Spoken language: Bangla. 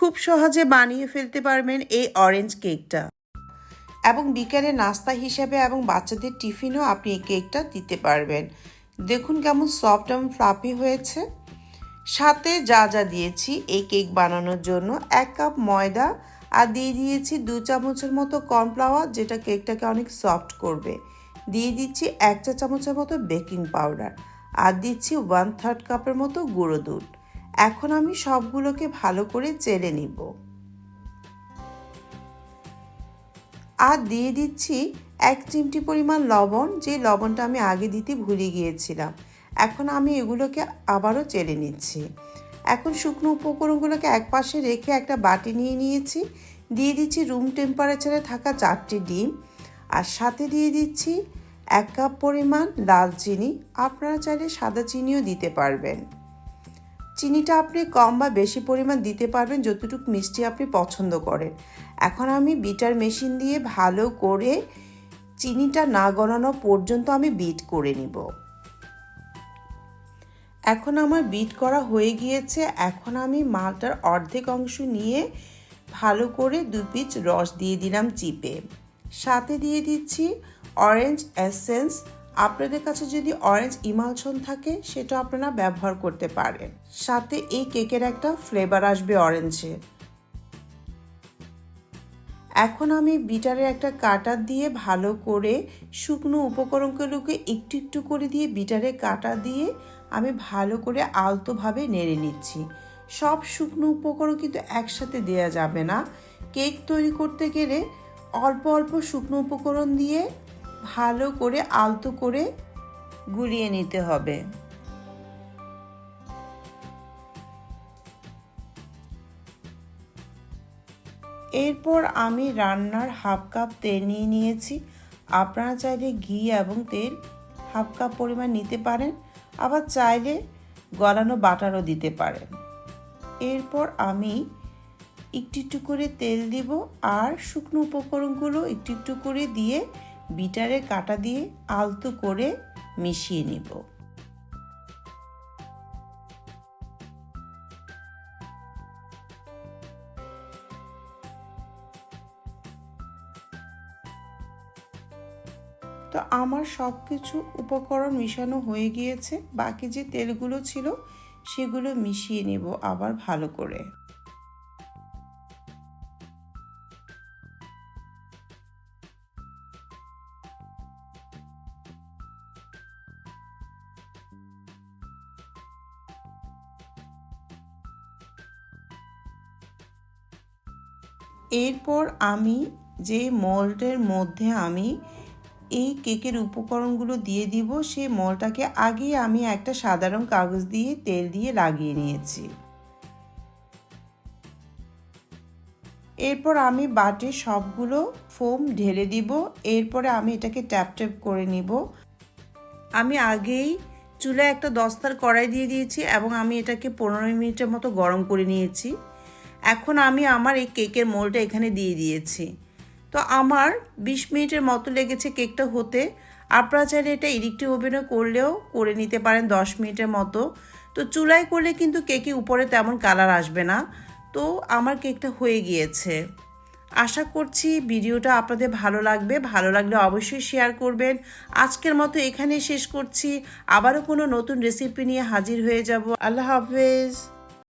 খুব সহজে বানিয়ে ফেলতে পারবেন এই অরেঞ্জ কেকটা এবং বিকেলে নাস্তা হিসেবে এবং বাচ্চাদের টিফিনও আপনি এই কেকটা দিতে পারবেন। দেখুন কেমন সফট এবং ফ্লাফি হয়েছে। সাথে যা যা দিয়েছি এই কেক বানানোর জন্য 1 কাপ ময়দা আর দিয়ে দিয়েছি 2 চামচের মতো কর্নফ্লাওয়ার, যেটা কেকটাকে অনেক সফট করবে। দিয়ে দিচ্ছি 1 চা চামচের মতো বেকিং পাউডার আর দিচ্ছি 1/3 কাপের মতো গুঁড়ো দুধ। এখন আমি সবগুলোকে ভালো করে চেলে নিব আর দিয়ে দিচ্ছি 1 চিমটি পরিমাণ লবণ, যে লবণটা আমি আগে দিতে ভুলে গিয়েছিলাম। এখন আমি এগুলোকে আবারও চেলে নিচ্ছি। এখন শুকনো উপকরণগুলোকে একপাশে রেখে একটা বাটি নিয়ে নিয়েছি। দিয়ে দিচ্ছি রুম টেম্পারেচারে থাকা 4টি ডিম আর সাথে দিয়ে দিচ্ছি 1 কাপ পরিমাণ লাল চিনি। আপনারা চাইলে সাদা চিনিও দিতে পারবেন। চিনিটা আপনি কম বা বেশি পরিমাণ দিতে পারবেন যতটুকু মিষ্টি আপনি পছন্দ করেন। এখন আমি বিটার মেশিন দিয়ে ভালো করে চিনিটা না গলানো পর্যন্ত আমি বিট করে নিব। এখন আমার বিট করা হয়ে গিয়েছে। এখন আমি মালটার অর্ধেক অংশ নিয়ে ভালো করে 2 পিঞ্চ রস দিয়ে দিলাম চিপে। সাথে দিয়ে দিচ্ছি অরেঞ্জ এসেন্স। আপনাদের কাছে যদি অরেঞ্জ ইমালশন থাকে সেটা আপনারা ব্যবহার করতে পারেন। সাথে এই কেকের একটা ফ্লেভার আসবে অরেঞ্জের। এখন আমি বিটারের একটা কাটার দিয়ে ভালো করে শুকনো উপকরণগুলোকে একটু একটু করে দিয়ে বিটারে কাটা দিয়ে আমি ভালো করে আলতোভাবে নেড়ে নিচ্ছি। সব শুকনো উপকরণ কিন্তু একসাথে দেওয়া যাবে না। কেক তৈরি করতে গেলে অল্প অল্প শুকনো উপকরণ দিয়ে ভালো করে আলতো করে গুলিয়ে নিতে হবে। এরপর আমি রান্নার 1/2 কাপ তেল নিয়ে নিয়েছি। আপনারা চাইলে ঘি এবং তেল 1/2 কাপ পরিমাণ নিতে পারেন, আবার চাইলে গলানো বাটারও দিতে পারেন। এরপর আমি একটু একটু করে তেল দিব আর শুকনো উপকরণগুলো একটু একটু করে দিয়ে বিটারের কাটা দিয়ে আলতো করে মিশিয়ে নিব। তো আমার সব কিছু উপকরণ মিশানো হয়ে গিয়েছে। বাকি যে তেলগুলো ছিল সেগুলো মিশিয়ে নেব আবার ভালো করে। এরপর আমি যে মোল্ডের মধ্যে আমি এই কেকের উপকরণগুলো দিয়ে দিব, সেই মোল্ডটাকে আগে আমি একটা সাধারণ কাগজ দিয়ে তেল দিয়ে লাগিয়ে নিয়েছি। এরপর আমি বাটির সবগুলো ফোম ঢেলে দিব। এরপরে আমি এটাকে ট্যাপ ট্যাপ করে নিব। আমি আগেই চুলায় একটা দস্তার কড়াই দিয়ে দিয়েছি এবং আমি এটাকে 15 মিনিটের মতো গরম করে নিয়েছি। এখন আমি আমার এই কেকের মোল্ডটা এখানে দিয়ে দিয়েছি। তো আমার 20 মিনিটের মতো লেগেছে কেকটা হতে। আপনারা চাইলে এটা ইলেকট্রিক ওভেনে করলেও করে নিতে পারেন 10 মিনিটের মতো। তো চুলায় করলে কিন্তু কেকের উপরে তেমন কালার আসবে না। তো আমার কেকটা হয়ে গিয়েছে। আশা করছি ভিডিওটা আপনাদের ভালো লাগবে। ভালো লাগলে অবশ্যই শেয়ার করবেন। আজকের মতো এখানেই শেষ করছি। আবারও কোনো নতুন রেসিপি নিয়ে হাজির হয়ে যাব। আল্লাহ হাফেজ।